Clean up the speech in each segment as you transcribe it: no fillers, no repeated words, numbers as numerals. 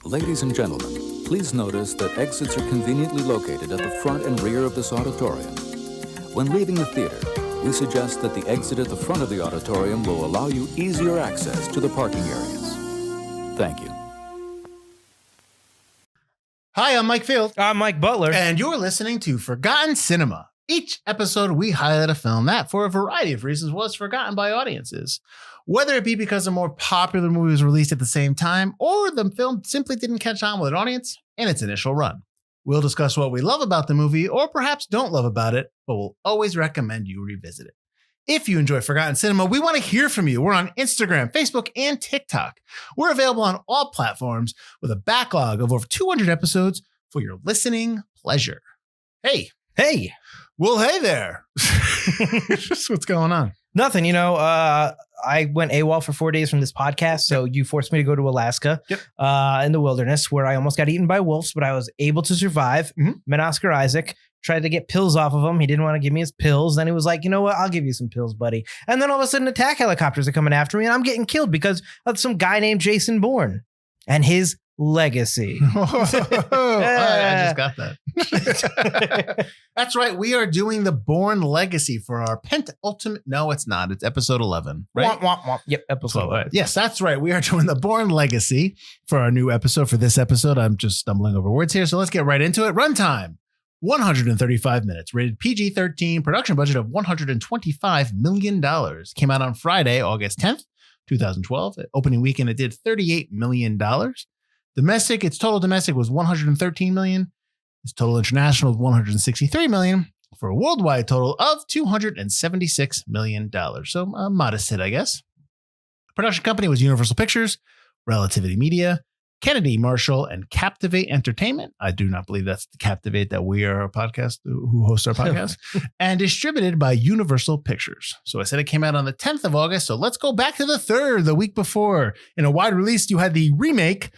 Ladies and gentlemen, please notice that exits are conveniently located at the front and rear of this auditorium. When leaving the theater, we suggest that the exit at the front of the auditorium will allow you easier access to the parking areas. Thank you. Hi, I'm Mike Field. I'm Mike Butler. And you're listening to Forgotten Cinema. Each episode, we highlight a film that, for a variety of reasons, was forgotten by audiences. Whether it be because a more popular movie was released at the same time, or the film simply didn't catch on with an audience in its initial run. We'll discuss what we love about the movie, or perhaps don't love about it, but we'll always recommend you revisit it. If you enjoy Forgotten Cinema, we want to hear from you. We're on Instagram, Facebook, and TikTok. We're available on all platforms with a backlog of over 200 episodes for your listening pleasure. Hey. Well, hey there. What's going on? Nothing. I went AWOL for 4 days from this podcast, so you forced me to go to Alaska in the wilderness where I almost got eaten by wolves, but I was able to survive. Met Oscar Isaac, tried to get pills off of him. He didn't want to give me his pills. Then he was like, you know what? I'll give you some pills, buddy. And then all of a sudden attack helicopters are coming after me and I'm getting killed because of some guy named Jason Bourne and his legacy. I just got that. That's right. We are doing the Bourne Legacy for our penultimate. No, it's not. It's episode 11, right? Yep, episode 11. Yes, that's right. We are doing the Bourne Legacy for our new episode. For this episode, I'm just stumbling over words here. So let's get right into it. Runtime, 135 minutes. Rated PG-13. Production budget of $125 million. Came out on Friday, August 10th, 2012. Opening weekend, it did $38 million. Domestic, its total domestic was $113 million. Its total international was $163 million for a worldwide total of $276 million. So a modest hit, I guess. Production company was Universal Pictures, Relativity Media, Kennedy Marshall, and Captivate Entertainment. I do not believe that's the Captivate that we are a podcast who hosts our podcast. And distributed by Universal Pictures. So I said it came out on the 10th of August. So let's go back to the 3rd, the week before. In a wide release, you had the remake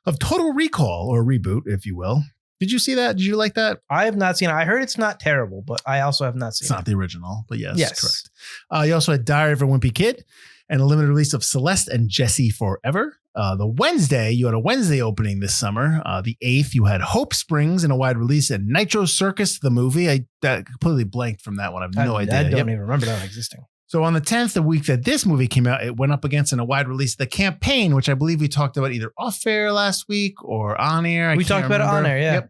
of Total Recall, or reboot, if you will. Did you see that? Did you like that? I have not seen it. I heard it's not terrible, but I also have not seen it. It's not the original, but yes. Correct. You also had Diary of a Wimpy Kid and a limited release of Celeste and Jesse Forever. The Wednesday, you had a Wednesday opening this summer. The 8th, you had Hope Springs in a wide release and Nitro Circus, the movie. I completely blanked from that one. I have no idea. I don't even remember that existing. So on the 10th, the week that this movie came out, it went up against in a wide release, The Campaign, which I believe we talked about either off air last week or on air. We talked about it on air, yeah. Yep.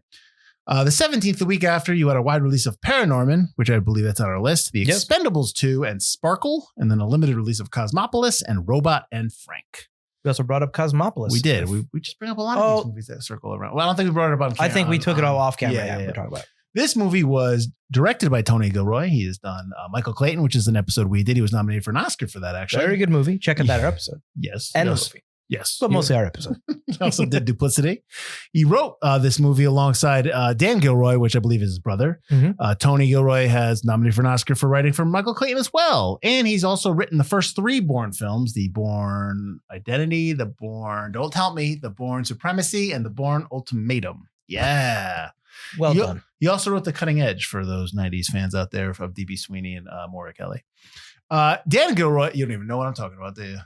The 17th, the week after, you had a wide release of Paranorman, which I believe that's on our list, The Expendables 2 and Sparkle, and then a limited release of Cosmopolis and Robot and Frank. We also brought up Cosmopolis. We did. We just bring up a lot of these movies that circle around. Well, I don't think we brought it up on camera. I think we took it all off camera. Yeah. We're talking about it. This movie was directed by Tony Gilroy. He has done Michael Clayton, which is an episode we did. He was nominated for an Oscar for that, actually. Very good movie. Check out that episode. Yes. And the movie. Yes. But mostly our episode. He also did Duplicity. He wrote this movie alongside Dan Gilroy, which I believe is his brother. Tony Gilroy has nominated for an Oscar for writing for Michael Clayton as well. And he's also written the first 3 Bourne films, the Bourne Identity, the Bourne Don't Help Me, the Bourne Supremacy, and the Bourne Ultimatum. Yeah. Well done. He also wrote The Cutting Edge for those 90s fans out there of D.B. Sweeney and Maura Kelly. Dan Gilroy, you don't even know what I'm talking about, do you?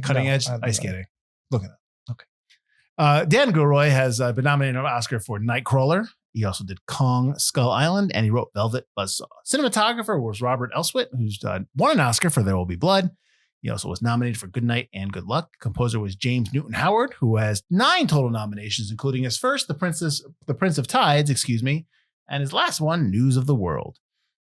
Cutting Edge? Ice skating. Look at that. Okay. Dan Gilroy has been nominated for an Oscar for Nightcrawler. He also did Kong Skull Island, and he wrote Velvet Buzzsaw. Cinematographer was Robert Elswit, who's won an Oscar for There Will Be Blood. He also was nominated for Good Night and Good Luck. Composer was James Newton Howard, who has 9 total nominations, including his first, The Prince of Tides, and his last one, News of the World.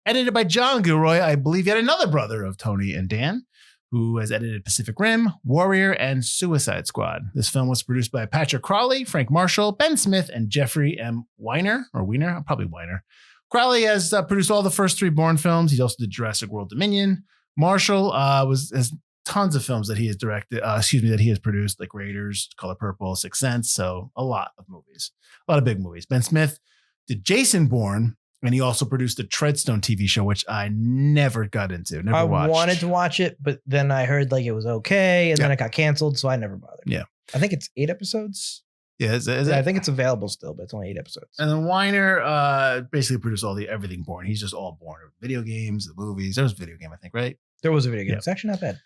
Edited by John Gilroy, I believe yet another brother of Tony and Dan, who has edited Pacific Rim, Warrior, and Suicide Squad. This film was produced by Patrick Crowley, Frank Marshall, Ben Smith, and Jeffrey M. Weiner. Probably Weiner. Crowley has produced all the first 3 Bourne films. He also did Jurassic World Dominion. Marshall has tons of films that he has directed, that he has produced, like Raiders, Color Purple, Sixth Sense. So a lot of movies, a lot of big movies. Ben Smith did Jason Bourne, and he also produced the Treadstone TV show, which I never got into, never watched. I wanted to watch it, but then I heard like it was okay, and then it got canceled, so I never bothered. Yeah. I think it's 8 episodes. Yeah, is it? I think it's available still, but it's only 8 episodes. And then Weiner basically produced everything Bourne. He's just all Bourne. Video games, the movies. There was a video game, I think, right? There was a video game. Yeah. It's actually not bad.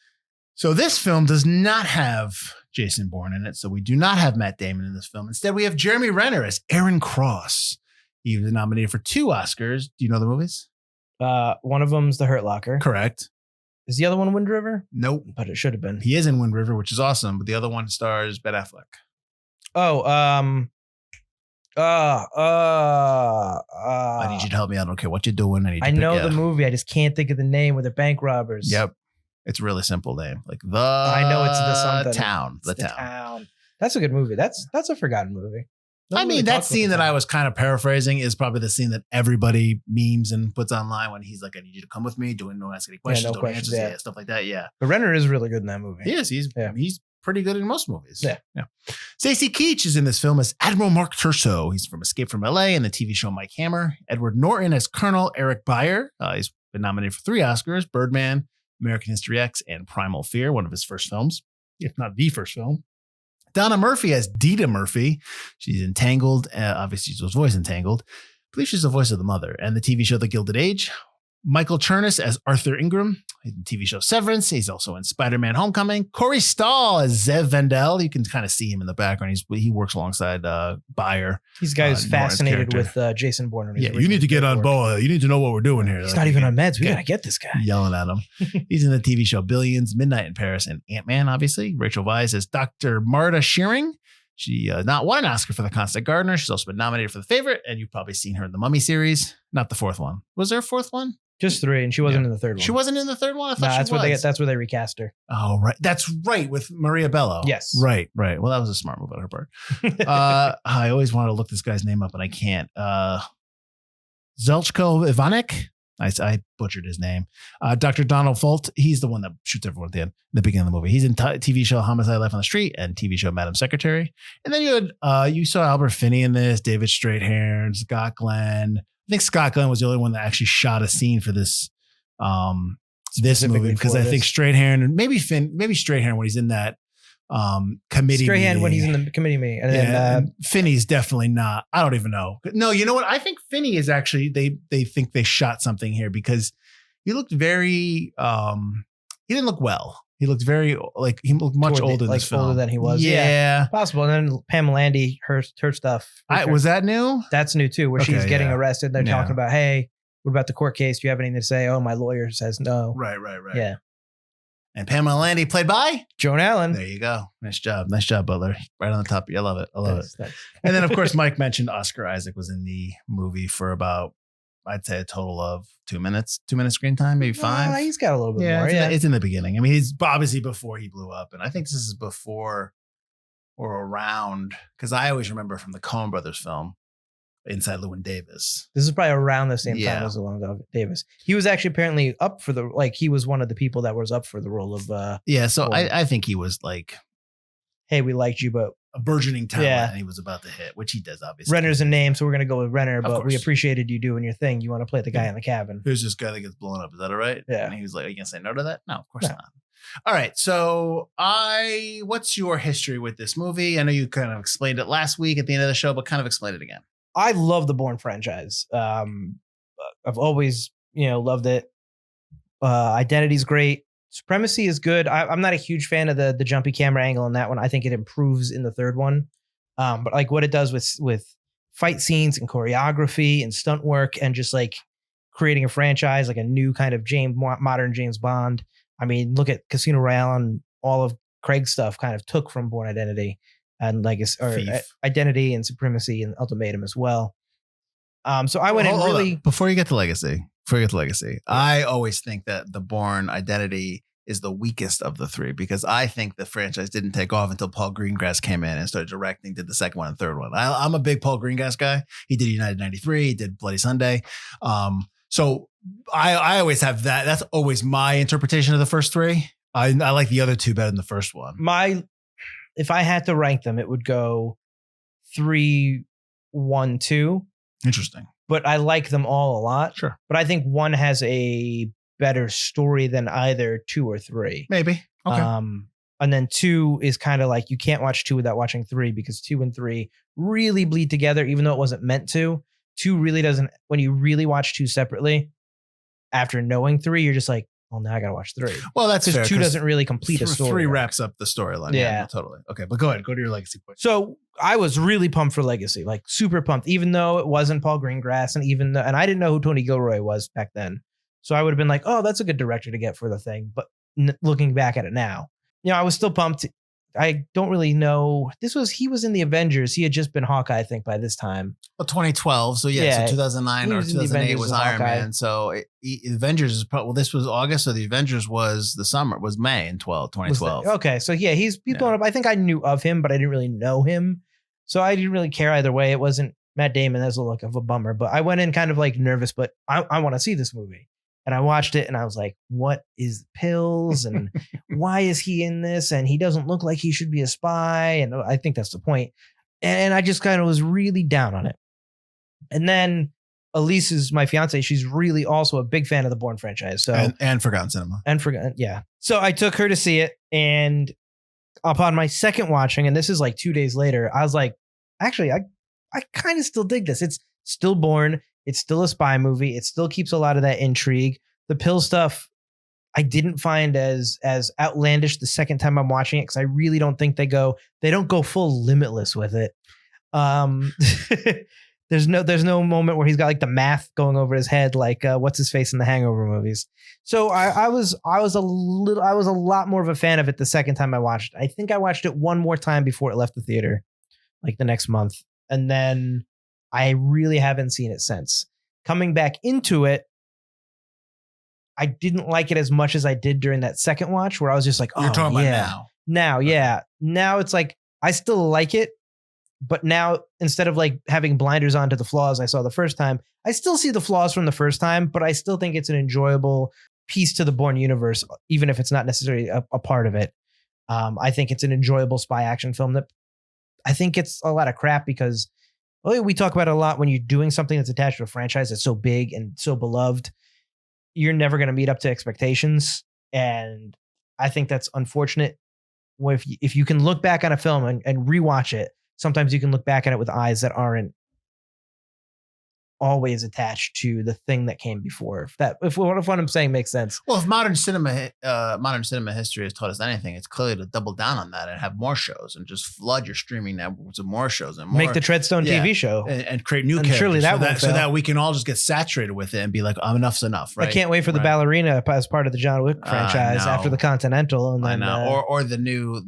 So this film does not have Jason Bourne in it. So we do not have Matt Damon in this film. Instead, we have Jeremy Renner as Aaron Cross. He was nominated for 2 Oscars. Do you know the movies? One of them's The Hurt Locker. Correct. Is the other one Wind River? Nope. But it should have been. He is in Wind River, which is awesome. But the other one stars Ben Affleck. Oh, I need you to help me out. I don't care what you're doing. I know the movie. I just can't think of the name where they're bank robbers. Yep. It's a really simple name. Like I know it's the something. Town. The town. Town. That's a good movie. That's a forgotten movie. I mean, that scene that I was kind of paraphrasing is probably the scene that everybody memes and puts online when he's like, I need you to come with me, don't ask any questions, don't answer, yeah, stuff like that. Yeah. But Renner is really good in that movie. He is. He's pretty good in most movies. Yeah. Stacey Keach is in this film as Admiral Mark Turso. He's from Escape from LA and the TV show Mike Hammer. Edward Norton as Colonel Eric Byer. He's been nominated for 3 Oscars, Birdman, American History X, and Primal Fear, one of his first films, if not the first film. Donna Murphy as Dita Murphy. She's Entangled. Obviously, she was voice Entangled. I believe she's the voice of the mother. And the TV show The Gilded Age. Michael Chernus as Arthur Ingram. He's in the TV show Severance. He's also in Spider-Man Homecoming. Corey Stahl as Zev Vendel. You can kind of see him in the background. He works alongside Byer. He's guy who's fascinated with Jason Bourne. Yeah, you need to get on board. You need to know what we're doing here. He's not even on meds. We got to get this guy. Yelling at him. He's in the TV show Billions, Midnight in Paris, and Ant-Man, obviously. Rachel Weisz as Dr. Marta Shearing. She not won an Oscar for The Constant Gardener. She's also been nominated for The Favorite, and you've probably seen her in the Mummy series. Not the 4th one. Was there a 4th one? Just 3, and she wasn't in the 3rd one. She wasn't in the 3rd one? I thought that's where they recast her. Oh, right. That's right, with Maria Bello. Yes. Right. Well, that was a smart move on her part. I always wanted to look this guy's name up, and I can't. Zelchko Ivanek? I butchered his name. Dr. Donald Folt, he's the one that shoots everyone at the beginning of the movie. He's in TV show Homicide: Life on the Street and TV show Madam Secretary. And then you saw Albert Finney in this, David Strathairn, Scott Glenn. I think Scott Glenn was the only one that actually shot a scene for this movie, because I think Strathairn and maybe Strathairn when he's in that committee. Strathairn when he's in the committee meeting, and then Finney's definitely not. I don't even know. No, you know what? I think Finney is actually they think they shot something here because he looked very. He didn't look well. He looked he looked much older in this film. Older than he was. Yeah. Possible. And then Pamela Andy, her stuff. Was that new? That's new too, where she's getting arrested. They're talking about, hey, what about the court case? Do you have anything to say? Oh, my lawyer says no. Right. Yeah. And Pamela Andy played by Joan Allen. There you go. Nice job, Butler. Right on the top. I love it. Thanks. And then, of course, Mike mentioned Oscar Isaac was in the movie for about, I'd say, a total of 2 minutes. 2 minutes screen time, maybe 5. He's got a little bit more. It's in the beginning. I mean, he's obviously before he blew up, and I think this is before or around, because I always remember from the Coen Brothers film Inside Llewyn Davis. This is probably around the same time as Llewyn Davis. He was actually apparently up for he was one of the people that was up for the role of so I think he was like, hey, we liked you, but a burgeoning talent, and he was about to hit, which he does, obviously. Renner's a name, so we're going to go with Renner, but we appreciated you doing your thing. You want to play the guy in the cabin. Who's this guy that gets blown up? Is that all right? Yeah. And he was like, are you going to say no to that? No, of course not. All right. So what's your history with this movie? I know you kind of explained it last week at the end of the show, but kind of explain it again. I love the Bourne franchise. I've always, loved it. Identity's great. Supremacy is good. I'm not a huge fan of the jumpy camera angle in that one. I think it improves in the 3rd one. But like what it does with fight scenes and choreography and stunt work and just like creating a franchise, like a new kind of modern James Bond. I mean, look at Casino Royale and all of Craig's stuff kind of took from Bourne Identity and Identity and Supremacy and Ultimatum as well. So I went before you get to Legacy. I always think that the Bourne Identity is the weakest of the 3 because I think the franchise didn't take off until Paul Greengrass came in and started directing, did the 2nd one and 3rd one. I'm a big Paul Greengrass guy. He did United 93. He did Bloody Sunday. So I always have that. That's always my interpretation of the first 3. I like the other 2 better than the first one. If I had to rank them, it would go 3, 1, 2. Interesting. But I like them all a lot. Sure. But I think 1 has a better story than either 2 or 3. Maybe. Okay. And then 2 is kind of like you can't watch 2 without watching 3 because 2 and 3 really bleed together, even though it wasn't meant to. 2 really doesn't. When you really watch 2 separately, after knowing 3, you're just like, well, now I got to watch 3. Well, that's fair. Because 2 doesn't really complete a story. 3 wraps up the storyline. Yeah, totally. Okay, but go ahead. Go to your legacy point. So I was really pumped for Legacy, like super pumped, even though it wasn't Paul Greengrass, and I didn't know who Tony Gilroy was back then. So I would have been like, oh, that's a good director to get for the thing. But looking back at it now, I was still pumped. I don't really know. He was in the Avengers. He had just been Hawkeye, I think, by this time. Well, 2012. So so 2009 or 2008 was Iron Man. So Avengers is probably, this was August. So the Avengers was the summer, was May in 2012. Okay. So he's blown up. I think I knew of him, but I didn't really know him. So I didn't really care either way. It wasn't Matt Damon. That's a look of a bummer, but I went in kind of like nervous, but I want to see this movie. And I watched it and I was like, what is pills? And why is he in this? And he doesn't look like he should be a spy. And I think that's the point. And I just kind of was really down on it. And then Elise is my fiance. She's really also a big fan of the Bourne franchise. So and Forgotten Cinema. Yeah. So I took her to see it. And upon my second watching, and this is like 2 days later, I was like, actually, I kind of still dig this. It's still Bourne. It's still a spy movie. It still keeps a lot of that intrigue. The pill stuff, I didn't find as outlandish the second time I'm watching it because I really don't think they don't go full limitless with it. There's no moment where he's got like the math going over his head like what's his face in the Hangover movies. So I was a lot more of a fan of it the second time I watched it. I think I watched it one more time before it left the theater, like the next month, and then I really haven't seen it since. Coming back into it, I didn't like it as much as I did during that second watch where I was just like, oh, you're talking about now. Now, yeah. Now it's like, I still like it, but now instead of like having blinders on to the flaws I saw the first time, I still see the flaws from the first time, but I still think it's an enjoyable piece to the Bourne universe, even if it's not necessarily a part of it. I think it's an enjoyable spy action film that I think gets a lot of crap because we talk about it a lot when you're doing something that's attached to a franchise that's so big and so beloved, you're never going to meet up to expectations. And I think that's unfortunate. If you can look back on a film and rewatch it, sometimes you can look back at it with eyes that aren't always attached to the thing that came before. If what I'm saying makes sense. Well, if modern cinema history has taught us anything, it's clearly to double down on that and have more shows and just flood your streaming networks with more shows and more, make the Treadstone TV show and create new characters. Surely so that we can all just get saturated with it and be like, enough's enough. Right? I can't wait for the ballerina as part of the John Wick franchise after the Continental. And then, I know. Or the new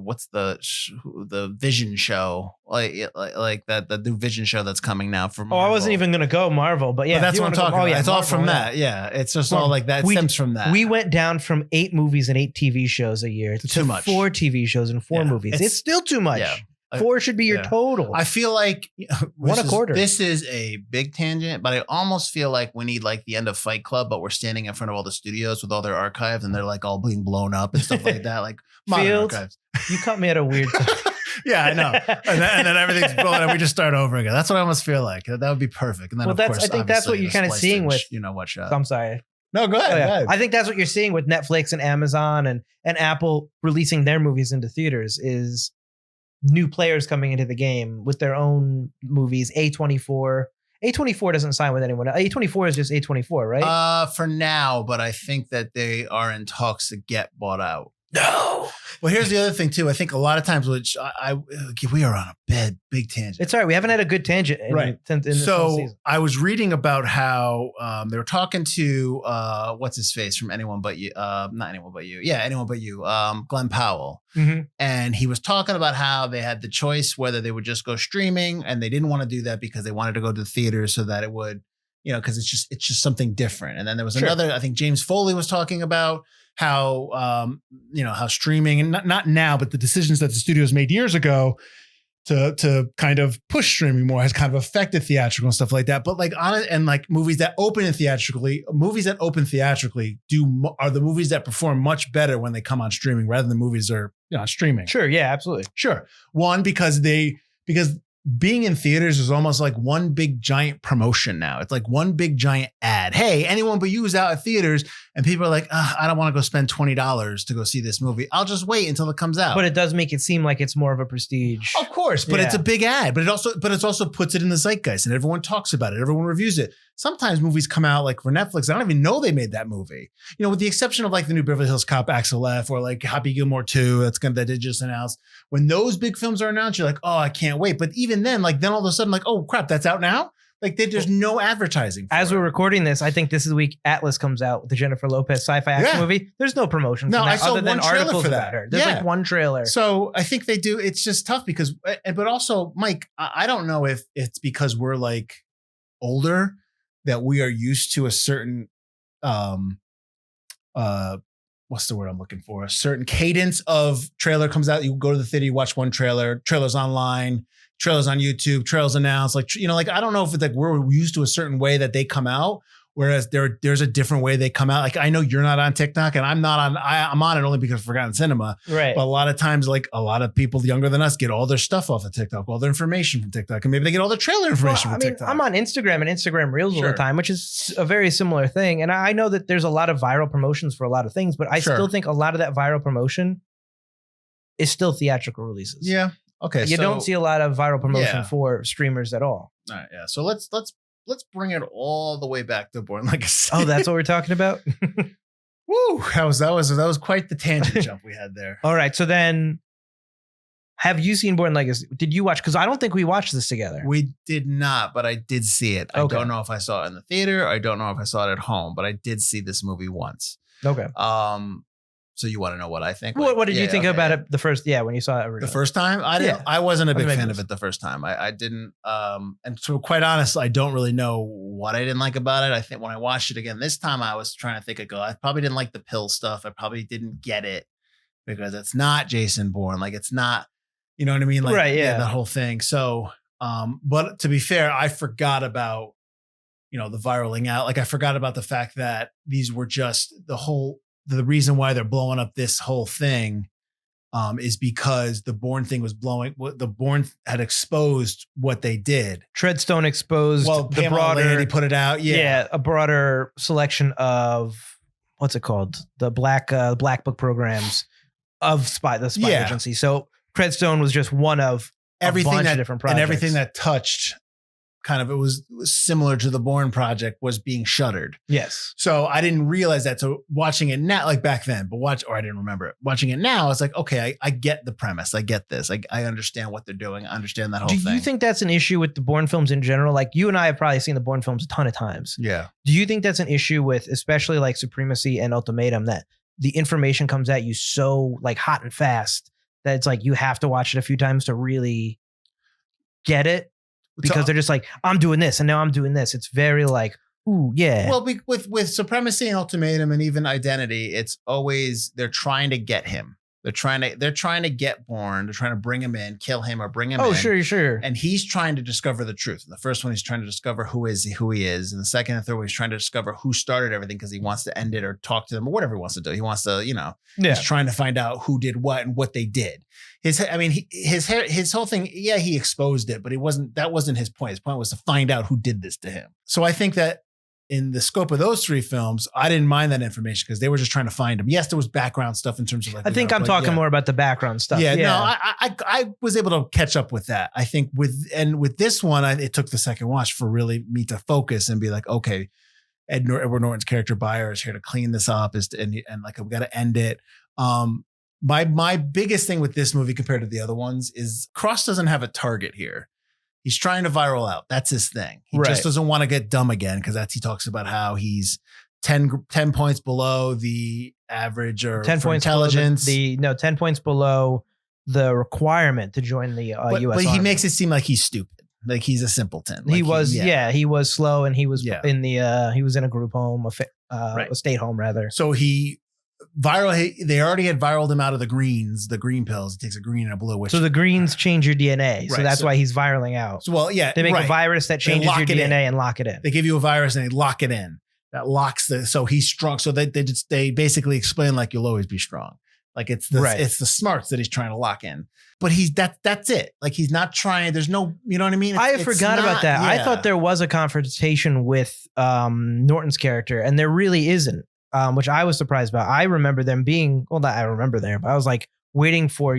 what's the Vision show like that the new Vision show that's coming now from. I wasn't even going to go Marvel, but yeah. But that's what I'm talking about. It's Marvel, all from that. Yeah. It's just all like that. It stems from that. We went down from 8 movies and 8 TV shows a year to too much. 4 TV shows and 4 movies. It's still too much. Yeah. 4 should be your total. I feel like one a quarter. This is a big tangent, but I almost feel like we need like the end of Fight Club, but we're standing in front of all the studios with all their archives and they're like all being blown up and stuff like that. Like modern archives. You caught me at a weird time. Yeah, I know. And then everything's blown and we just start over again. That's what I almost feel like. That would be perfect. And then, of course, I think that's what you're kind of seeing with, what shot. I'm sorry. No, go ahead. Go ahead. I think that's what you're seeing with Netflix and Amazon and Apple releasing their movies into theaters is new players coming into the game with their own movies. A24 doesn't sign with anyone. A24 is just A24, right? For now, but I think that they are in talks to get bought out. No. Well, here's the other thing too. I think a lot of times, which we are on a big tangent. It's all right. We haven't had a good tangent in this whole season. I was reading about how they were talking to what's his face from Anyone But You, not Anyone But You. Yeah, Anyone But You. Glenn Powell, and he was talking about how they had the choice whether they would just go streaming, and they didn't want to do that because they wanted to go to the theater so that it would, because it's just something different. And then there was another. I think James Foley was talking about how how streaming, and not now, but the decisions that the studios made years ago to kind of push streaming more has kind of affected theatrical and stuff like that. But like movies that open theatrically are the movies that perform much better when they come on streaming rather than movies that are on streaming. Sure, yeah, absolutely. Sure. One, because being in theaters is almost like one big giant promotion now. It's like one big giant ad. Hey, Anyone But You is out at theaters. and people are like, I don't want to go spend $20 to go see this movie. I'll just wait until it comes out. But it does make it seem like it's more of a prestige. Of course, but it's a big ad. But it also puts it in the zeitgeist, and everyone talks about it. Everyone reviews it. Sometimes movies come out like for Netflix. I don't even know they made that movie. You know, with the exception of like the new Beverly Hills Cop Axel F or like Happy Gilmore 2, that they just announced. When those big films are announced, you're like, oh, I can't wait. But even then, like then all of a sudden, like, oh crap, that's out now. Like there's no advertising. As we're recording this, I think this is the week Atlas comes out with the Jennifer Lopez sci-fi action movie. There's no promotion. No, for that I saw other than one trailer articles for that. about her. There's like one trailer. So I think they do. It's just tough because, but also, Mike, I don't know if it's because we're like older that we are used to a certain, what's the word I'm looking for? A certain cadence of trailer comes out. You go to the theater, you watch one trailer, trailers online, trailers on YouTube, trailers announced. Like, you know, like, I don't know if it's like we're used to a certain way that they come out, whereas there's a different way they come out. Like, I know you're not on TikTok and I'm not on, I'm on it only because of Forgotten Cinema. Right. But a lot of times, like a lot of people younger than us get all their stuff off of TikTok, all their information from TikTok, and maybe they get all their trailer information from TikTok. I'm on Instagram and Instagram Reels all the time, which is a very similar thing. And I know that there's a lot of viral promotions for a lot of things, but I still think a lot of that viral promotion is still theatrical releases. Yeah. Okay. You don't see a lot of viral promotion for streamers at all. All right. Yeah. So let's bring it all the way back to Bourne Legacy. Oh, that's what we're talking about? Woo. That was quite the tangent jump we had there. All right. So then have you seen Bourne Legacy? Did you watch? Because I don't think we watched this together. We did not, but I did see it. Okay. I don't know if I saw it in the theater. I don't know if I saw it at home, but I did see this movie once. Okay. So you want to know what I think? What did you think about it the first? Yeah, when you saw it originally. The first time, I wasn't a big fan of it the first time. I didn't. And so quite honestly, I don't really know what I didn't like about it. I think when I watched it again this time, I was trying to think. I probably didn't like the pill stuff. I probably didn't get it because it's not Jason Bourne. Like it's not. You know what I mean? Like that whole thing. So, but to be fair, I forgot about the viraling out. Like I forgot about the fact that these were just the reason why they're blowing up this whole thing is because the Bourne thing was blowing. The Bourne had exposed what they did. Treadstone exposed the broader. He put it out. Yeah, a broader selection of what's it called? The black book programs of the spy agency. So Treadstone was just one of everything of different projects, and everything that touched. Kind of, it was similar to the Bourne project was being shuttered. Yes. So I didn't realize that. So watching it now, like back then, I didn't remember it. Watching it now, I was like, okay, I get the premise. I get this. I understand what they're doing. I understand that whole thing. Do you think that's an issue with the Bourne films in general? Like you and I have probably seen the Bourne films a ton of times. Yeah. Do you think that's an issue with, especially like Supremacy and Ultimatum, that the information comes at you so like hot and fast that it's like you have to watch it a few times to really get it? Because they're just like, I'm doing this and now I'm doing this. It's very like, ooh, yeah. Well, with Supremacy and Ultimatum and even Identity, it's always they're trying to get him. They're trying to get Bourne. They're trying to bring him in, kill him, or bring him in. Oh, sure. And he's trying to discover the truth. In the first one, he's trying to discover who he is. And the second and third one, he's trying to discover who started everything because he wants to end it or talk to them or whatever he wants to do. He wants to, he's trying to find out who did what and what they did. His whole thing, he exposed it, but that wasn't his point. His point was to find out who did this to him. So I think that in the scope of those three films, I didn't mind that information because they were just trying to find him. Yes, there was background stuff in terms of like. I think I'm talking more about the background stuff. Yeah. No, I was able to catch up with that. I think with this one, it took the second watch for really me to focus and be like, okay, Edward Norton's character Buyer is here to clean this up, and like we got to end it. My biggest thing with this movie compared to the other ones is Cross doesn't have a target here. He's trying to viral out. That's his thing. He just doesn't want to get dumb again because he talks about how he's 10 points below the average or 10 points intelligence. 10 points below the requirement to join the U.S. But Army. He makes it seem like he's stupid. Like he's a simpleton. Like he was slow and he was in he was in a group home, a state home rather. So they already had viraled him out of the green pills. He takes a green and a blue. So the greens change your DNA. So that's why he's viraling out. So, they make a virus that changes your DNA and lock it in. They give you a virus and they lock it in. That locks so he's strong. So they basically explain like you'll always be strong. Like it's the smarts that he's trying to lock in. But that's it. Like he's not trying. There's no, you know what I mean? I forgot about that. Yeah. I thought there was a confrontation with Norton's character and there really isn't. which I was surprised about. I remember them being, well, not I remember there, but I was like waiting for,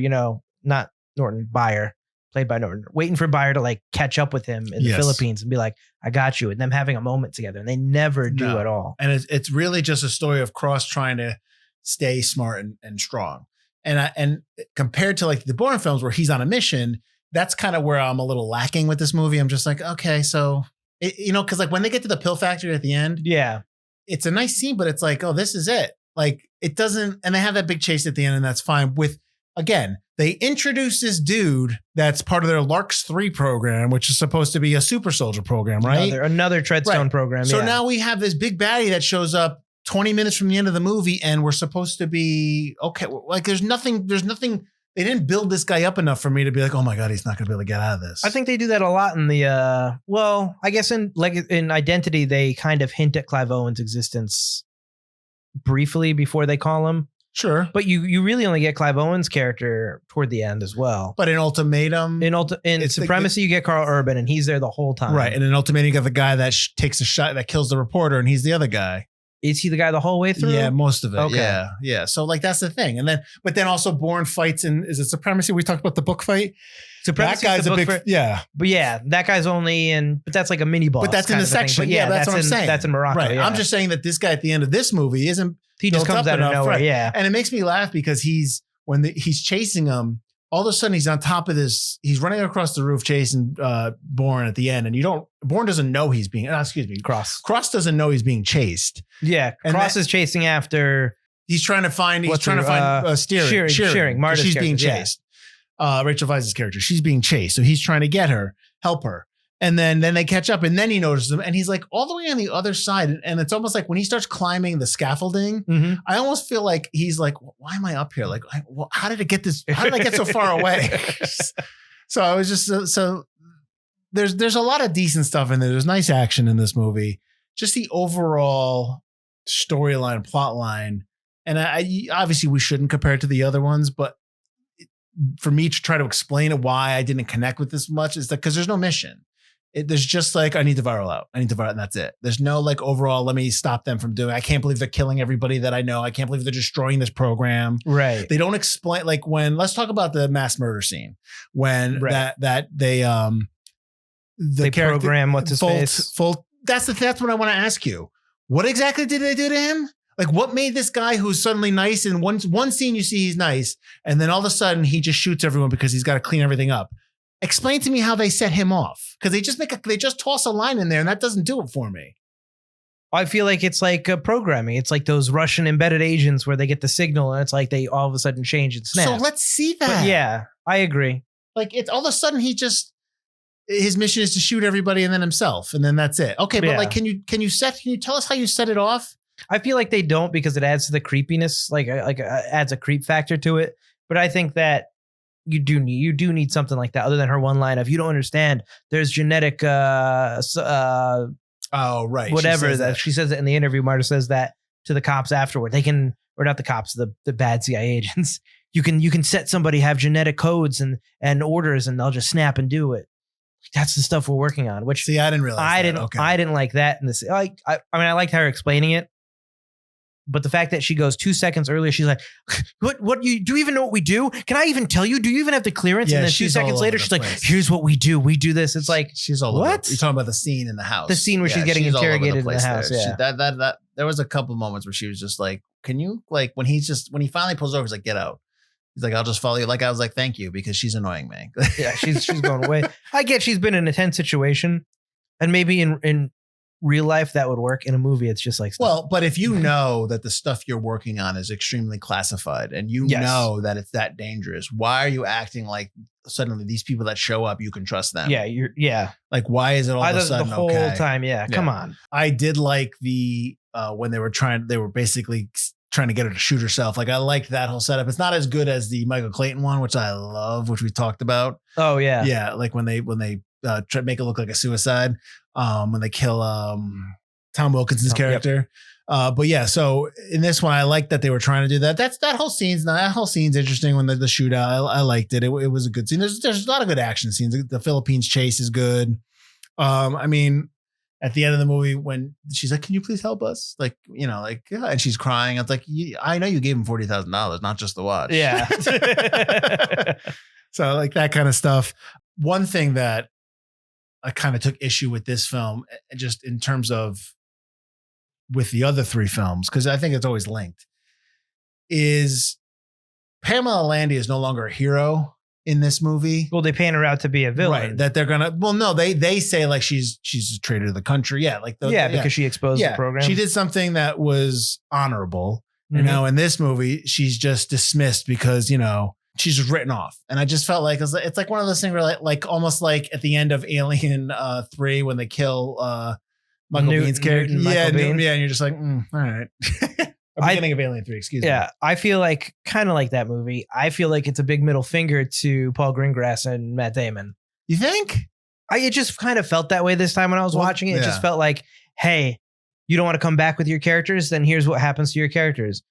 not Norton, Byer, played by Norton, waiting for Byer to like catch up with him in the Philippines and be like, I got you. And them having a moment together. And they never do at all. And it's really just a story of Cross trying to stay smart and strong. And compared to like the Bourne films where he's on a mission, that's kind of where I'm a little lacking with this movie. I'm just like, okay, so, because like when they get to the pill factory at the end, it's a nice scene, but it's like, oh, this is it. Like it doesn't, and they have that big chase at the end and that's fine with, again, they introduce this dude that's part of their Larks 3 program, which is supposed to be a super soldier program, right? Another Treadstone program. So now we have this big baddie that shows up 20 minutes from the end of the movie and we're supposed to be, okay, like there's nothing, they didn't build this guy up enough for me to be like, oh my God, he's not going to be able to get out of this. I think they do that a lot in the, I guess in Identity, they kind of hint at Clive Owen's existence briefly before they call him. Sure. But you really only get Clive Owen's character toward the end as well. But in Ultimatum. In Supremacy, you get Carl Urban and he's there the whole time. Right. And in Ultimatum, you got the guy that takes a shot that kills the reporter and he's the other guy. Is he the guy the whole way through? Yeah, most of it. Okay. Yeah. Yeah. So like that's the thing. And then also Bourne fights in, is it Supremacy? We talked about the book fight. Supremacy. That guy's a big, But yeah, that guy's only in, but that's like a mini boss. But that's in the section. Yeah, that's what I'm saying. That's in Morocco. Right. Yeah. I'm just saying that this guy at the end of this movie isn't. He just comes out of nowhere. Right. Yeah. And it makes me laugh because he's chasing him, all of a sudden he's on top of this, he's running across the roof chasing Bourne at the end. And Bourne doesn't know he's being, Cross doesn't know he's being chased. Yeah. Cross is chasing after. He's trying to find Shearing. Marta's she's being chased. Yeah. Rachel Weisz's character, she's being chased. So he's trying to get her, help her. And then they catch up and then he notices him and he's like all the way on the other side. And it's almost like when he starts climbing the scaffolding, I almost feel like he's like, why am I up here? Like, how did I get so far away? So I was just, so there's a lot of decent stuff in there. There's nice action in this movie. Just the overall storyline, plot line. And I obviously we shouldn't compare it to the other ones, but for me to try to explain why I didn't connect with this much is that because there's no mission. There's just like, I need to viral out. And that's it. There's no like overall, let me stop them from doing, I can't believe they're killing everybody that I know. I can't believe they're destroying this program. Right. They don't explain, like let's talk about the mass murder scene. When they program what's his face. That's what I want to ask you. What exactly did they do to him? Like what made this guy who's suddenly nice in one scene you see he's nice. And then all of a sudden he just shoots everyone because he's got to clean everything up. Explain to me how they set him off. Because they just toss a line in there and that doesn't do it for me. I feel like it's like programming. It's like those Russian embedded agents where they get the signal and it's like they all of a sudden change and snap. So let's see that. But yeah, I agree. Like it's all of a sudden his mission is to shoot everybody and then himself. And then that's it. Okay. But like, can you tell us how you set it off? I feel like they don't because it adds to the creepiness, like adds a creep factor to it. But I think that you do need something like that other than her one line of, you don't understand. There's genetic, oh, right. Whatever she says it in the interview. Marta says that to the cops afterward. They can, or not the cops, the bad CIA agents. You can set somebody have genetic codes and orders and they'll just snap and do it. That's the stuff we're working on, which see, I didn't realize I didn't like that in this. I mean, I liked her explaining it. But the fact that she goes 2 seconds earlier, she's like, what do you even know what we do? Can I even tell you? Do you even have the clearance? Yeah, and then 2 seconds later, she's like, here's what we do. We do this. It's like, she's all what? Over. You're talking about the scene in the house. The scene where she's getting interrogated in the house. Yeah. That there was a couple moments where she was just like, can you, like, when he finally pulls over, he's like, get out. He's like, I'll just follow you. Like, I was like, thank you, because she's annoying me. Yeah, she's going away. I get she's been in a tense situation, and maybe in real life that would work. In a movie, it's just like, well, but if you know that the stuff you're working on is extremely classified and you know that it's that dangerous, why are you acting like suddenly these people that show up, you can trust them? Yeah. Like, why is it all of a sudden the whole time? Yeah. Come on. I did like the, when they were basically trying to get her to shoot herself. Like, I liked that whole setup. It's not as good as the Michael Clayton one, which I love, which we talked about. Oh yeah. Yeah. Like when they try to make it look like a suicide, when they kill Tom Wilkinson's character. Yep. But yeah, so in this one, I liked that they were trying to do that. That whole scene's interesting when the shootout. I liked it. It was a good scene. There's a lot of good action scenes. The Philippines chase is good. I mean, at the end of the movie when she's like, "Can you please help us?" Like, yeah, and she's crying. It's like, I know you gave him $40,000, not just the watch. Yeah. So like that kind of stuff. One thing that I kind of took issue with this film, just in terms of with the other three films, because I think it's always linked, is Pamela Landy is no longer a hero in this movie. Well, they paint her out to be a villain. Right. That they're gonna. Well, no, they say like she's a traitor to the country. Yeah, like because she exposed the program. She did something that was honorable. Mm-hmm. And now in this movie, she's just dismissed because she's just written off. And I just felt like it's like one of those things where like almost like at the end of Alien 3 when they kill Michael Bean's character. Bean. Yeah, and you're just like, all right. Beginning of Alien 3, excuse me. Yeah, I feel like kind of like that movie. I feel like it's a big middle finger to Paul Greengrass and Matt Damon. You think? It just kind of felt that way this time when I was watching it. It just felt like, hey, you don't want to come back with your characters? Then here's what happens to your characers.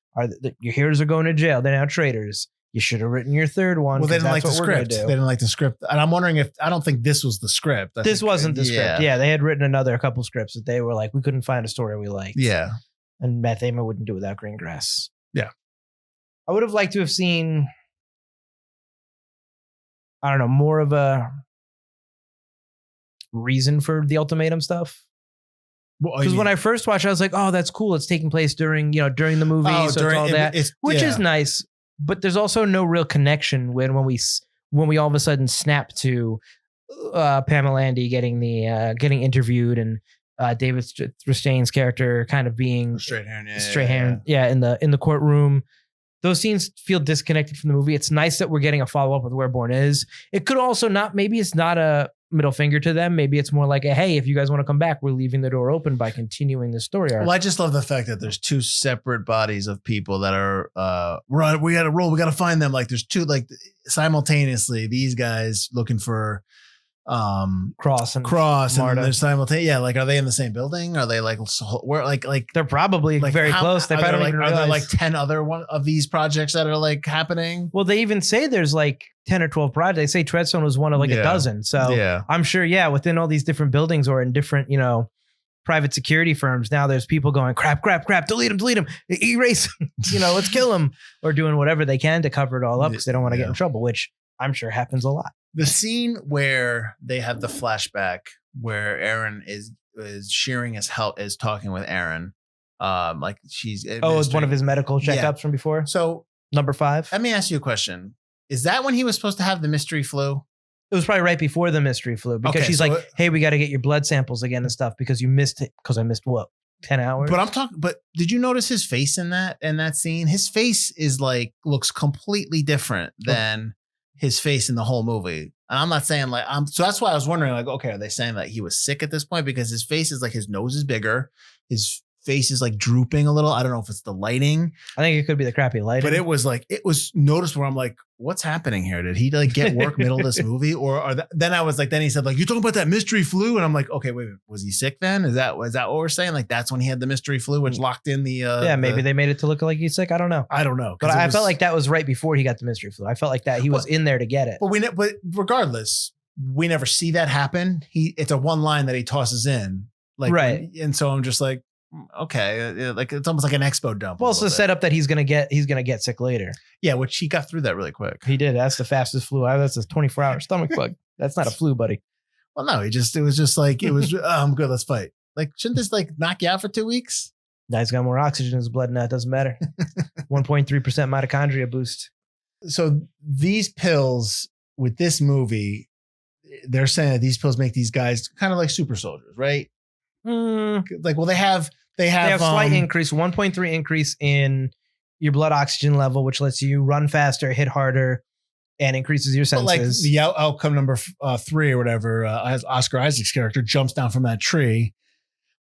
Your heroes are going to jail. They're now traitors. You should have written your third one. Well, they didn't like the script. They didn't like the script. And I'm wondering I don't think this was the script. This wasn't the script. Yeah, they had written a couple scripts that they were like, we couldn't find a story we liked. Yeah. And Matt Damon wouldn't do it without Greengrass. Yeah. I would have liked to have seen, I don't know, more of a reason for the ultimatum stuff. Because when I first watched, I was like, oh, that's cool. It's taking place during the movie. So it's all that, which is nice. But there's also no real connection when we all of a sudden snap to Pamela Landy getting interviewed and David Strastain's character kind of being straight hair in the courtroom. Those scenes feel disconnected from the movie. It's nice that we're getting a follow up with where Bourne is. It could also not. Maybe it's not a middle finger to them. Maybe it's more like hey, if you guys want to come back, we're leaving the door open by continuing the story arc. Well, I just love the fact that there's two separate bodies of people that are we got to roll. We got to find them. Like there's two simultaneously these guys looking for Cross and they're simultaneous. Yeah, like are they in the same building? Are they like where like they're probably very close. They probably don't even realize. Are there like 10 other one of these projects that are like happening? Well, they even say there's like 10 or 12 projects. They say Treadstone was one of like a dozen. So I'm sure, within all these different buildings or in different, private security firms, now there's people going crap, delete him, erase him, let's kill him, or doing whatever they can to cover it all up because they don't want to get in trouble, which I'm sure happens a lot. The scene where they have the flashback where Aaron is Shearing is talking with Aaron, like she's it's one of his medical checkups from before. So number 5. Let me ask you a question: is that when he was supposed to have the mystery flu? It was probably right before the mystery flu because she's like, "Hey, we got to get your blood samples again and stuff because you missed it because I missed 10 hours." But did you notice his face in that scene? His face is looks completely different than his face in the whole movie. And I'm not saying so that's why I was wondering okay, are they saying that he was sick at this point? Because his face is his nose is bigger. His face is drooping a little. I don't know if it's the lighting. I think it could be the crappy lighting. But it was noticeable. I'm like, what's happening here? Did he get work middle of this movie? Or then I was then he said you're talking about that mystery flu. And I'm like, okay, wait, was he sick then? Is that what we're saying? That's when he had the mystery flu, which locked in the, maybe they made it to look like he's sick. I don't know. But I felt like that was right before he got the mystery flu. I felt like that he was in there to get it. But regardless, we never see that happen. It's a one line that he tosses in. Right. And so I'm just like, okay, it's almost like an expo dump. Well, it's the setup that he's gonna get sick later. Yeah, which he got through that really quick. He did. That's the fastest flu. That's a 24-hour stomach bug. That's not a flu, buddy. Well, no, it was just I'm good. Let's fight. Shouldn't this knock you out for 2 weeks? Guy's got more oxygen in his blood now. It doesn't matter. 1.3% mitochondria boost. So these pills with this movie, they're saying that these pills make these guys kind of like super soldiers, right? They have slight increase, 1.3 increase in your blood oxygen level, which lets you run faster, hit harder, and increases your senses. But the outcome number 3 or whatever, as Oscar Isaac's character jumps down from that tree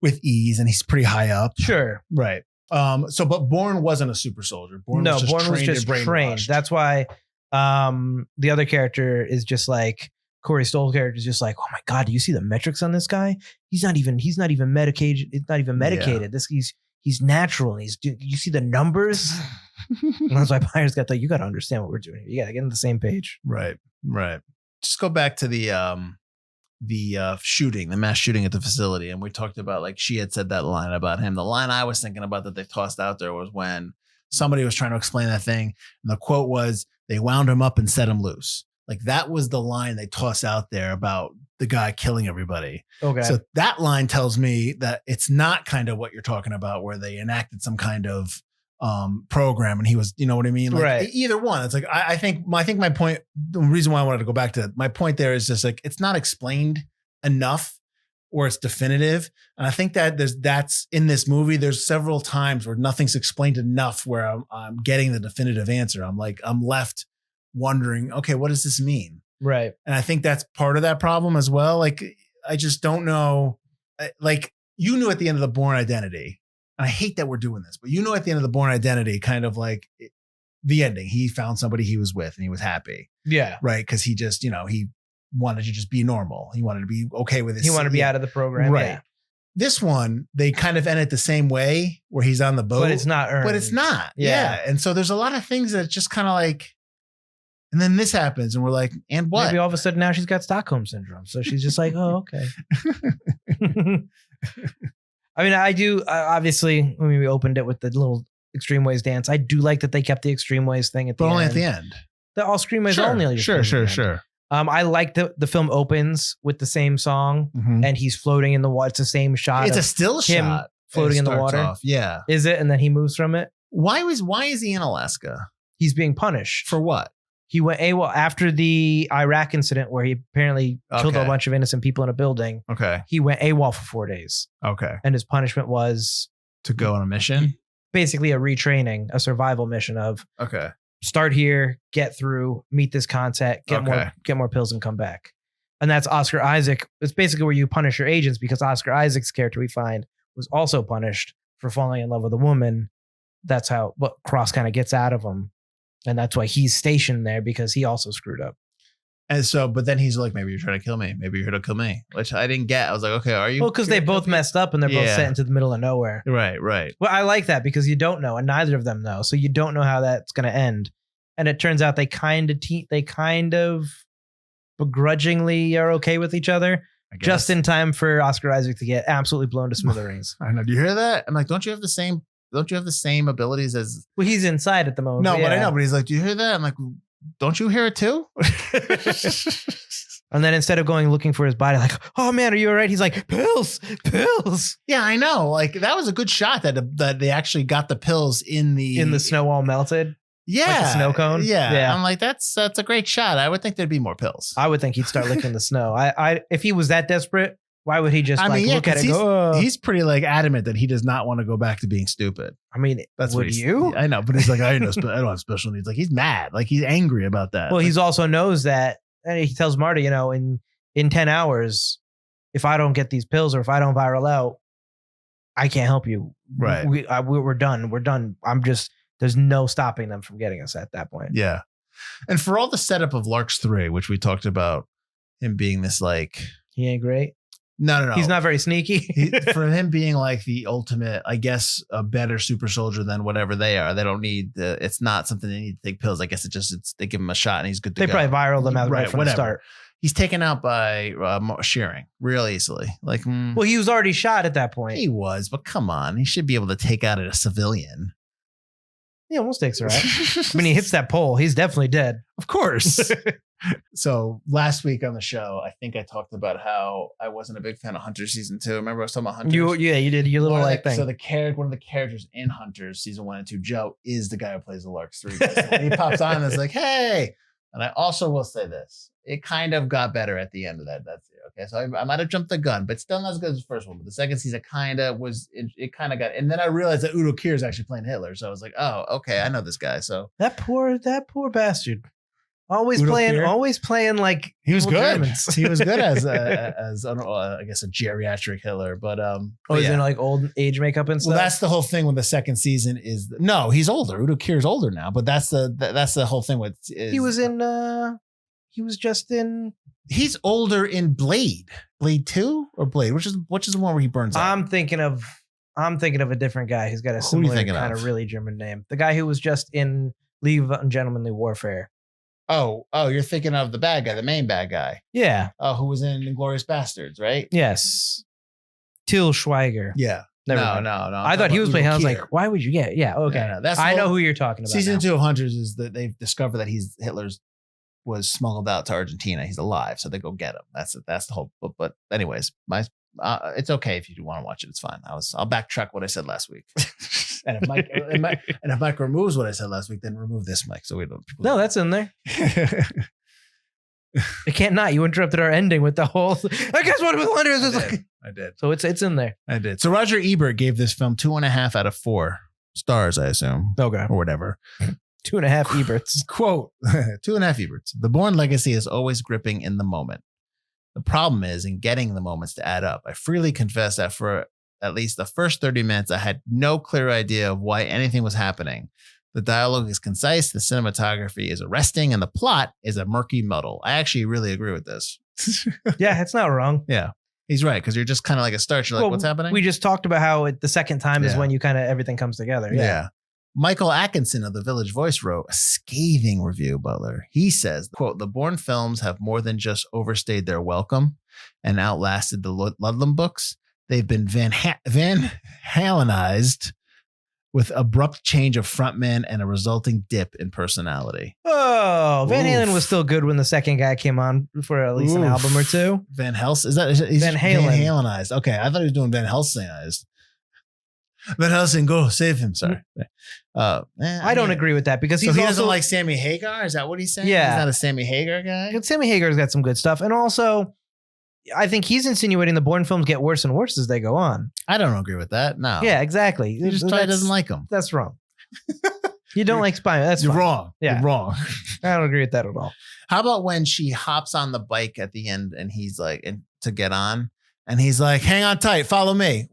with ease, and he's pretty high up. Sure, right. But Bourne wasn't a super soldier. Bourne was just trained. That's why the other character is just like. Corey Stoll's character is just like, oh my God, do you see the metrics on this guy? He's not even medicated. It's not even medicated. Yeah. He's natural. And you see the numbers. And that's why Byers got you got to understand what we're doing here. You got to get on the same page. Right. Just go back to the shooting, the mass shooting at the facility. And we talked about, like, she had said that line about him. The line I was thinking about that they tossed out there was when somebody was trying to explain that thing. And the quote was, they wound him up and set him loose. Like, that was the line they tossed out there about the guy killing everybody. Okay. So that line tells me that it's not kind of what you're talking about, where they enacted some kind of program and he was, you know what I mean? Like, right. Either one. It's like, I think my point, the reason why I wanted to go back to my point there is just like, it's not explained enough or it's definitive. And I think that that's in this movie, there's several times where nothing's explained enough where I'm getting the definitive answer. I'm left wondering, okay, what does this mean? Right. And I think that's part of that problem as well. Like, I just don't know. Like, you knew at the end of the Bourne Identity, and I hate that we're doing this, but you know, at the end of the Bourne Identity, kind of like the ending, he found somebody he was with and he was happy. Yeah. Right. Cause he just, you know, he wanted to just be normal. He wanted to be okay with his. He wanted to be out of the program. Right. Yeah. This one, they kind of end it the same way where he's on the boat. But it's not earned. But it's not. Yeah. And so there's a lot of things that just kind of like, and then this happens and we're like, and what? Maybe all of a sudden now she's got Stockholm syndrome. So she's just like, oh, okay. I mean, I do, obviously, when we opened it with the little Extreme Ways dance, I do like that they kept the Extreme Ways thing at the end. But only at the end. The all Extreme Ways only. Sure. I like the film opens with the same song and he's floating in the water. It's the same shot. It's a still shot. Floating in the water. Off. Yeah. Is it? And then he moves from it. Why is he in Alaska? He's being punished. For what? He went AWOL after the Iraq incident where he apparently killed a bunch of innocent people in a building. Okay. He went AWOL for 4 days. Okay. And his punishment was to go on a mission? Basically a retraining, a survival mission of start here, get through, meet this contact, get more pills and come back. And that's Oscar Isaac. It's basically where you punish your agents, because Oscar Isaac's character, we find, was also punished for falling in love with a woman. That's how what Cross kind of gets out of him. And that's why he's stationed there, because he also screwed up. And so, but then he's like, maybe you're trying to kill me. Maybe you're here to kill me, which I didn't get. I was like, okay, are you? Well, because they both messed up and they're both sent into the middle of nowhere. Right. Well, I like that because you don't know, and neither of them know. So you don't know how that's going to end. And it turns out they kind of begrudgingly are okay with each other, just in time for Oscar Isaac to get absolutely blown to smithereens. I know. Do you hear that? I'm like, don't you have the same abilities as? Well, he's inside at the moment. No, but I know. But he's like, do you hear that? I'm like, don't you hear it too? And then instead of going looking for his body, like, oh man, are you all right? He's like, pills. Yeah, I know. Like, that was a good shot that they actually got the pills in the snow all melted. Yeah, like the snow cone. Yeah. I'm like, that's a great shot. I would think there'd be more pills. I would think he'd start licking the snow. I if he was that desperate, why would he just look at it and go, oh. He's pretty like adamant that he does not want to go back to being stupid. I mean, that's would you? I know, but he's like, I don't have special needs. Like, he's mad. Like, he's angry about that. Well, he's also knows that, and he tells Marty, you know, in 10 hours, if I don't get these pills or if I don't viral out, I can't help you. Right. We're done. We're done. There's no stopping them from getting us at that point. Yeah. And for all the setup of Larks 3, which we talked about him being this, like, he ain't great. No. He's not very sneaky. For him being like the ultimate, I guess, a better super soldier than whatever they are. They don't need it's not something they need to take pills. I guess they give him a shot and he's good to go. They probably viral them out right from the start. He's taken out by shearing real easily. Like, well, he was already shot at that point. He was, but come on. He should be able to take out a civilian. He almost takes her out. When he hits that pole, he's definitely dead. Of course. So last week on the show, I think I talked about how I wasn't a big fan of Hunters season 2. Remember I was talking about Hunters? You did your little thing. So one of the characters in Hunters season 1 and 2, Joe, is the guy who plays the Larks 3. So he pops on and is like, hey. And I also will say this. It kind of got better at the end of that. That's it. Okay. So I might have jumped the gun, but still not as good as the first one. But the second season it kind of got, and then I realized that Udo Kier is actually playing Hitler. So I was like, oh, okay. I know this guy. So that poor bastard. Always playing like he was good. Germans. He was good as I guess a geriatric Hitler, but he's in like old age makeup and stuff. Well, that's the whole thing with the second season is no, he's older. Udo Kier's older now, but that's the whole thing with. He's older in Blade 2 or Blade, which is the one where he burns out. I'm thinking of a different guy who's got a similar kind of really German name. The guy who was just in League of Ungentlemanly Warfare. Oh, you're thinking of the bad guy, the main bad guy. Yeah. Oh, who was in Inglourious Bastards, right? Yes. Till Schweiger. Yeah. Never No. mind. I thought he was playing. I was like, why would you get? Yeah. Okay. Yeah, no, I know who you're talking about. Season now. 2 of Hunters is that they've discovered that Hitler's was smuggled out to Argentina. He's alive, so they go get him. That's the whole. But anyways, it's okay if you do want to watch it. It's fine. I'll backtrack what I said last week. And if Mike removes what I said last week, then remove this mic so we don't. No, that's in there. I can't not. You interrupted our ending with the whole. I guess what with Wonders is like. I did. So it's in there. I did. So Roger Ebert gave this film 2.5 out of 4 stars, I assume. Okay. Or whatever. 2.5 Eberts. Quote, 2.5 Eberts. The Bourne Legacy is always gripping in the moment. The problem is in getting the moments to add up. I freely confess that for at least the first 30 minutes, I had no clear idea of why anything was happening. The dialogue is concise, the cinematography is arresting, and the plot is a murky muddle. I actually really agree with this. Yeah, it's not wrong. Yeah, he's right, because you're just kind of like a starch. You're like, what's happening? We just talked about how the second time is when you kind of everything comes together. Yeah. Michael Atkinson of The Village Voice wrote a scathing review, Butler. He says, quote, the Bourne films have more than just overstayed their welcome and outlasted the Ludlum books. They've been Van Halenized with abrupt change of frontman and a resulting dip in personality. Oh, Van Halen was still good when the second guy came on for at least an album or two. Van Helsing? Is that Van Halen? Van Halenized. Okay, I thought he was doing Van Helsingized. Van Helsing, go save him. Sorry. I don't agree with that because he doesn't like Sammy Hagar. Is that what he's saying? Yeah, he's not a Sammy Hagar guy. Sammy Hagar's got some good stuff, and also, I think he's insinuating the Bourne films get worse and worse as they go on. I don't agree with that. No. Yeah, exactly. He just doesn't like them. That's wrong. You don't like Spider-Man. That's you're fine. wrong. Yeah, you're wrong. I don't agree with that at all. How about when she hops on the bike at the end and he's like, to get on, and he's like, hang on tight, follow me.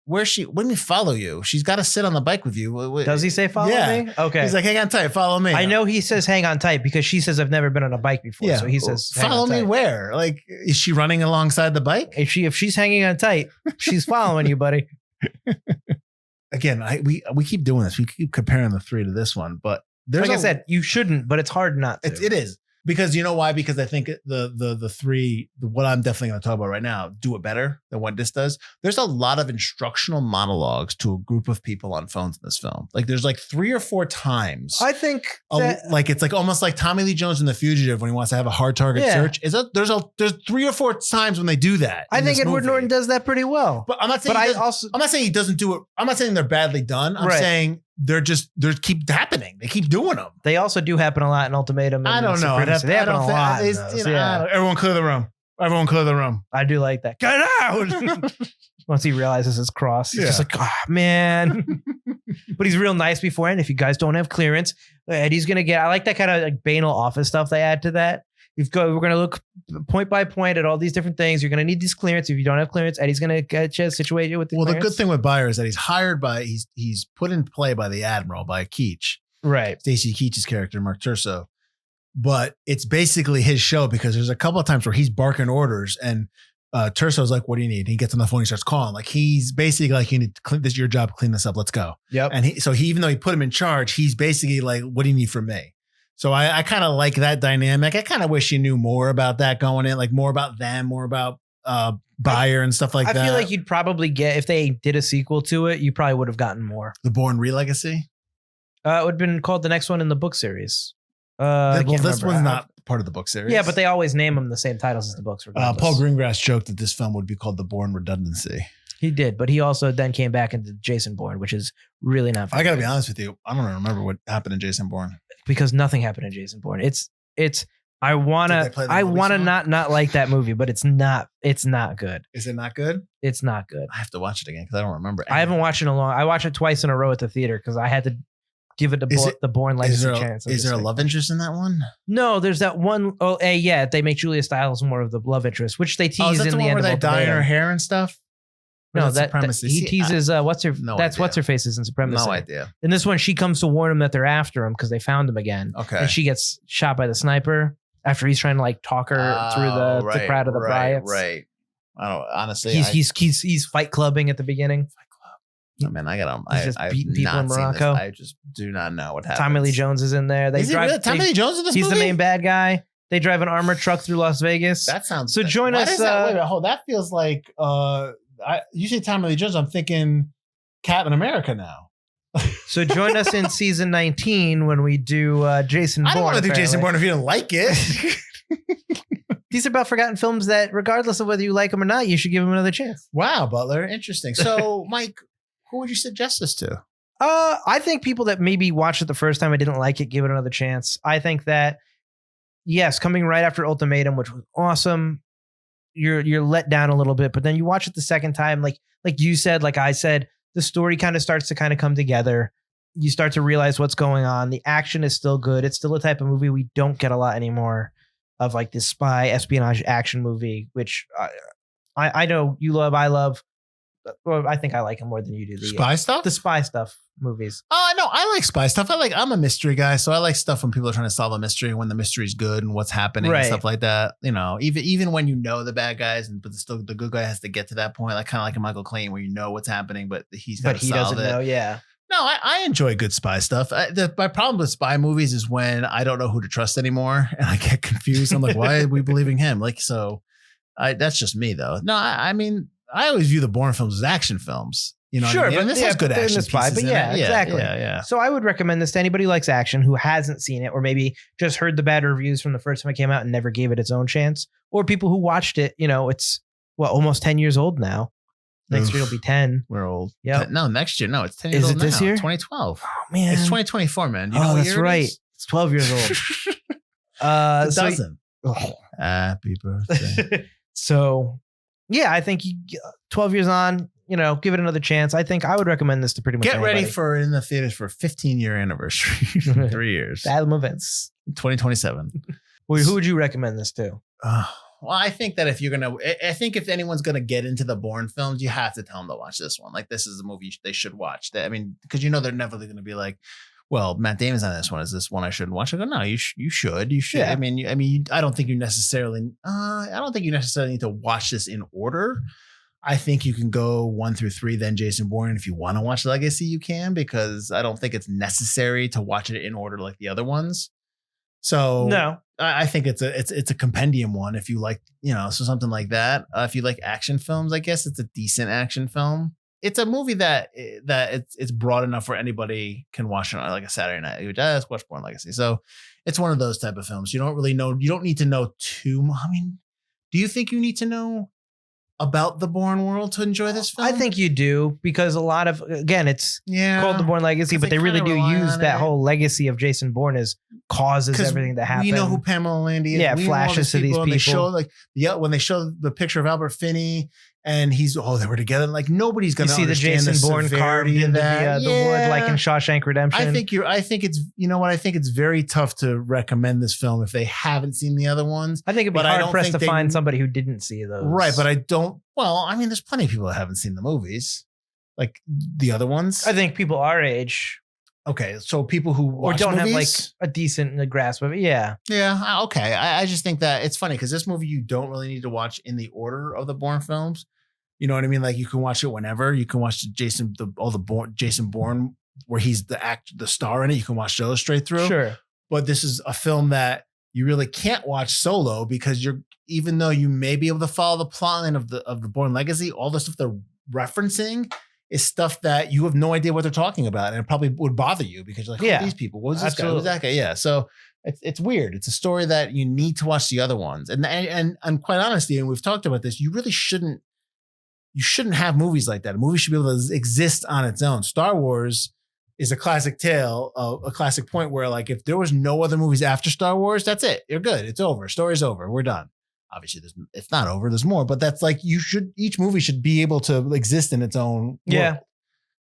Where's she? When we follow you, she's got to sit on the bike with you. Does he say follow me? Okay. He's like, hang on tight, follow me. I know he says hang on tight because she says I've never been on a bike before. Yeah. So he says follow me where? Like, is she running alongside the bike? If she's hanging on tight, she's following you, buddy. Again, we keep doing this. We keep comparing the 3 to this one, but there's like I said, you shouldn't, but it's hard not to. It is. Because you know why? Because I think the 3, what I'm definitely going to talk about right now, do it better than what this does. There's a lot of instructional monologues to a group of people on phones in this film. Like there's like 3 or 4 times. I think like it's like almost like Tommy Lee Jones in The Fugitive when he wants to have a hard target search. There's 3 or 4 times when they do that. I think Edward Norton does that pretty well. But I'm not saying I'm not saying he doesn't do it. I'm not saying they're badly done. I'm saying they keep happening. They keep doing them. They also do happen a lot in Ultimatum. I don't know. They happen a lot. Everyone clear the room. Everyone clear the room. I do like that. Get out! Once he realizes it's cross, he's just like, oh, man. But he's real nice beforehand. If you guys don't have clearance, Eddie's going to get... I like that kind of like banal office stuff they add to that. We're going to look point by point at all these different things. You're going to need this clearance. If you don't have clearance, Eddie's going to get you situated with the clearance. The good thing with Byer is that he's put in play by the Admiral, by Keach. Right. Stacy Keach's character, Mark Turso. But it's basically his show because there's a couple of times where he's barking orders and Turso's like, what do you need? He gets on the phone, he starts calling. Like he's basically like, you need to clean this is your job, clean this up, let's go. Yep. And even though he put him in charge, he's basically like, what do you need from me? So I kind of like that dynamic. I kind of wish you knew more about that going in, like more about them, more about Byer and stuff like that. I feel like you'd probably get, if they did a sequel to it, you probably would have gotten more. The Bourne Legacy? It would have been called the next one in the book series. This one's not part of the book series. Yeah, but they always name them the same titles as the books. Paul Greengrass joked that this film would be called The Bourne Redundancy. He did, but he also then came back into Jason Bourne, which is really not fun. I got to be honest with you. I don't remember what happened in Jason Bourne. Because nothing happened in Jason Bourne. I want to not like that movie, but it's not good. Is it not good? It's not good. I have to watch it again because I don't remember anything. I haven't watched it in a long. I watched it twice in a row at the theater because I had to give it the Bourne Legacy chance. Is there a love interest in that one? No, there's that one. Oh, yeah, they make Julia Stiles more of the love interest, which they tease in the end. Where they dye in her hair and stuff. No, he teases what's her face is in Supremacy. No idea. In this one, she comes to warn him that they're after him because they found him again. Okay, and she gets shot by the sniper after he's trying to like talk her through the crowd of the riots. Right. I don't honestly. He's fight clubbing at the beginning. Fight Club. I mean, I just I've beating people not in seen this. Morocco. I just do not know what happens. Tommy Lee Jones is in there. Is he really? Tommy Lee Jones in this He's movie? the main bad guy. They drive an armored truck through Las Vegas. That sounds. So join why us. Does that, wait, hold. That feels like. You say Tommy Lee Jones. I'm thinking Captain America now. So join us in season 19 when we do Jason Bourne. I don't want to do Jason apparently. Bourne if you don't like it. These are about forgotten films that, regardless of whether you like them or not, you should give them another chance. Wow, Butler, interesting. So, Mike, who would you suggest this to? I think people that maybe watched it the first time and didn't like it, give it another chance. I think that, yes, coming right after Ultimatum, which was awesome, you're let down a little bit, but then you watch it the second time, like you said, like I said, the story kind of starts to kind of come together. You start to realize what's going on. The action is still good. It's still a type of movie we don't get a lot anymore of, like this spy espionage action movie, which I know you love, I love. Well, I think I like him more than you do. Spy stuff? The spy stuff movies. Oh, no, I like spy stuff. I'm a mystery guy, so I like stuff when people are trying to solve a mystery and when the mystery's good and what's happening and stuff like that. You know, even when you know the bad guys, but still the good guy has to get to that point, like kind of like a Michael Clayton where you know what's happening, but he doesn't know. Yeah. No, I enjoy good spy stuff. My problem with spy movies is when I don't know who to trust anymore and I get confused. I'm like, why are we believing him? Like, so that's just me though. No, I mean, I always view the Bourne films as action films. You know, sure, what I mean? but this has good action spy, pieces but in yeah, it. exactly. Yeah. So I would recommend this to anybody who likes action who hasn't seen it, or maybe just heard the bad reviews from the first time it came out and never gave it its own chance, or people who watched it. You know, it's almost 10 years old now. Next year it'll be 10. We're old. Yeah. No, next year. No, it's 10 years Is old it this now. year? 2012. Oh man, it's 2024, man. Do you know what that's year right. It is? It's 12 years old. It's a dozen. Happy birthday. So, yeah, I think 12 years on, give it another chance. I think I would recommend this to pretty much Get anybody. ready for in the theaters for a 15-year anniversary. 3 years. Adam events. 2027. Well, who would you recommend this to? Well, I think that if anyone's going to get into the Bourne films, you have to tell them to watch this one. Like, this is a movie they should watch. I mean, because they're never going to be like, well, Matt Damon's on this one. Is this one I shouldn't watch? I go, no, you should. Yeah. I mean, I don't think you necessarily need to watch this in order. I think you can go 1 through 3, then Jason Bourne. If you want to watch Legacy, you can, because I don't think it's necessary to watch it in order like the other ones. So no, I think it's a compendium one. If you like, so something like that. If you like action films, I guess it's a decent action film. It's a movie that it's broad enough where anybody can watch it on like a Saturday night. You just watch Bourne Legacy. So it's one of those type of films. You don't really know. You don't need to know too much. I mean, do you think you need to know about the Bourne world to enjoy this film? I think you do, because a lot of, again, it's called the Bourne Legacy, but they really do use that whole legacy of Jason Bourne as causes everything that happened. We know who Pamela Landy is. Yeah, flashes to these people. They show when they show the picture of Albert Finney and they were together. Like, nobody's going to understand the Jason Bourne carved into the wood, like in Shawshank Redemption. I think it's very tough to recommend this film if they haven't seen the other ones. I think it'd be hard pressed to find somebody who didn't see those. Right, but I don't. Well, I mean, there's plenty of people that haven't seen the movies, like the other ones. I think people our age. Okay, so people who watch don't movies, have like a decent grasp of it. Yeah. Okay. I just think that it's funny because this movie you don't really need to watch in the order of the Bourne films. You know what I mean? Like, you can watch it whenever. You can watch Jason Bourne where he's the star in it. You can watch those straight through. Sure. But this is a film that you really can't watch solo, because even though you may be able to follow the plotline of the Bourne Legacy, all the stuff they're referencing is stuff that you have no idea what they're talking about, and it probably would bother you because you're like, who are these people? What was this guy? What was that guy? Yeah. So it's weird. It's a story that you need to watch the other ones, and quite honestly, and we've talked about this, you really shouldn't. You shouldn't have movies like that. A movie should be able to exist on its own. Star Wars is a classic tale, a classic point where, like, if there was no other movies after Star Wars, that's it. You're good. It's over. Story's over. We're done. Obviously, it's not over. There's more, but that's like, each movie should be able to exist in its own world.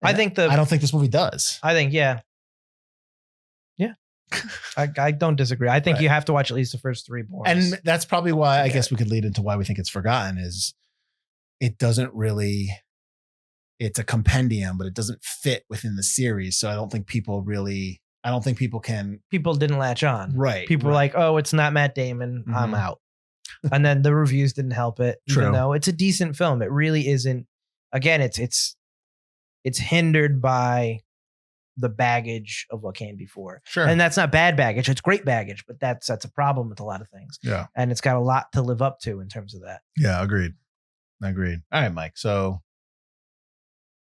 I don't think this movie does. I think, yeah. I don't disagree. I think you have to watch at least the first 3 Bournes. And that's probably why I guess we could lead into why we think it's forgotten is it doesn't really, it's a compendium, but it doesn't fit within the series. So I don't think people didn't latch on. Right. People were like, oh, it's not Matt Damon. Mm-hmm. I'm out. And then the reviews didn't help it. Even though it's a decent film. It really isn't. Again, it's it's hindered by the baggage of what came before. Sure. And that's not bad baggage. It's great baggage, but that's a problem with a lot of things. Yeah. And it's got a lot to live up to in terms of that. Yeah, agreed. All right, Mike. So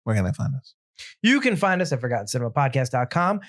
where can I find us? You can find us at ForgottenCinemaPodcast.com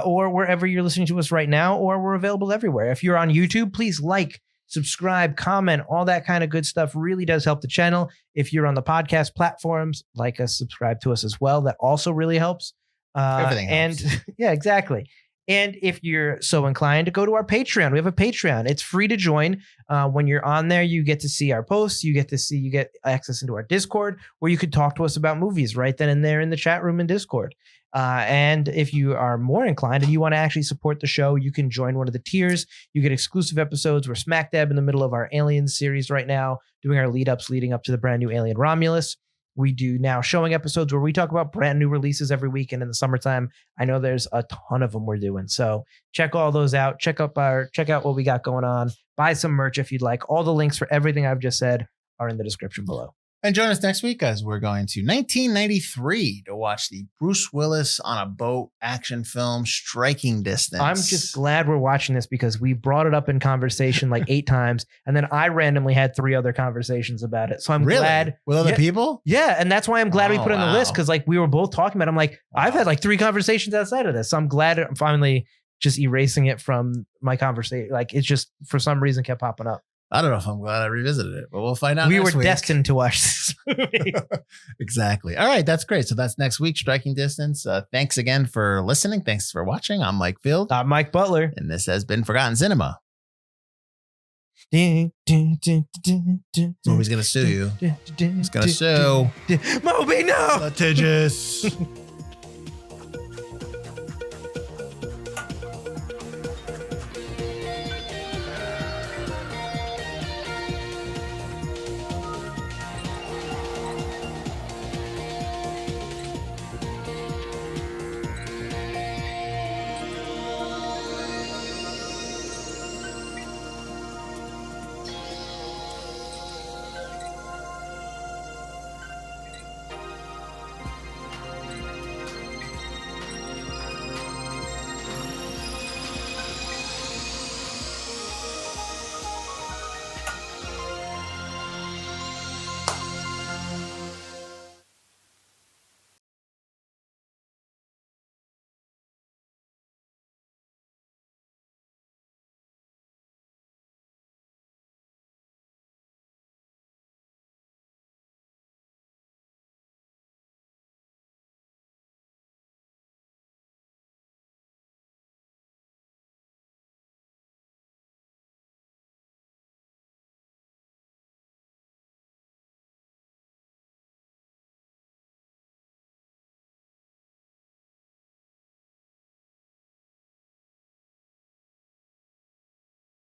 or wherever you're listening to us right now, or we're available everywhere. If you're on YouTube, please like, subscribe, comment, all that kind of good stuff really does help the channel. If you're on the podcast platforms, like us, subscribe to us as well. That also really helps. Everything helps. And yeah, exactly. And if you're so inclined to go to our Patreon, we have a Patreon. It's free to join. When you're on there, you get to see our posts. You get access into our Discord, where you could talk to us about movies right then and there in the chat room in Discord. And if you are more inclined and you want to actually support the show, you can join one of the tiers. You get exclusive episodes. We're smack dab in the middle of our Aliens series right now, doing our leading up to the brand new Alien Romulus. We do now showing episodes where we talk about brand new releases every week. And in the summertime, I know there's a ton of them we're doing. So check all those out. Check out what we got going on. Buy some merch if you'd like. All the links for everything I've just said are in the description below. And join us next week as we're going to 1993 to watch the Bruce Willis on a boat action film, Striking Distance. I'm just glad we're watching this because we brought it up in conversation like 8 times. And then I randomly had 3 other conversations about it. So I'm glad. With other people? Yeah. And that's why I'm glad we put it on the list, because like we were both talking about it. I'm like, I've had like 3 conversations outside of this. So I'm glad I'm finally just erasing it from my conversation. Like it's just for some reason kept popping up. I don't know if I'm glad I revisited it, but we'll find out. We next were week. destined to watch this movie. Exactly. All right. That's great. So that's next week, Striking Distance. Thanks again for listening. Thanks for watching. I'm Mike Field. I'm Mike Butler. And this has been Forgotten Cinema. Movie's Movie's going to sue you. He's going to sue. Moby, no! Litigious.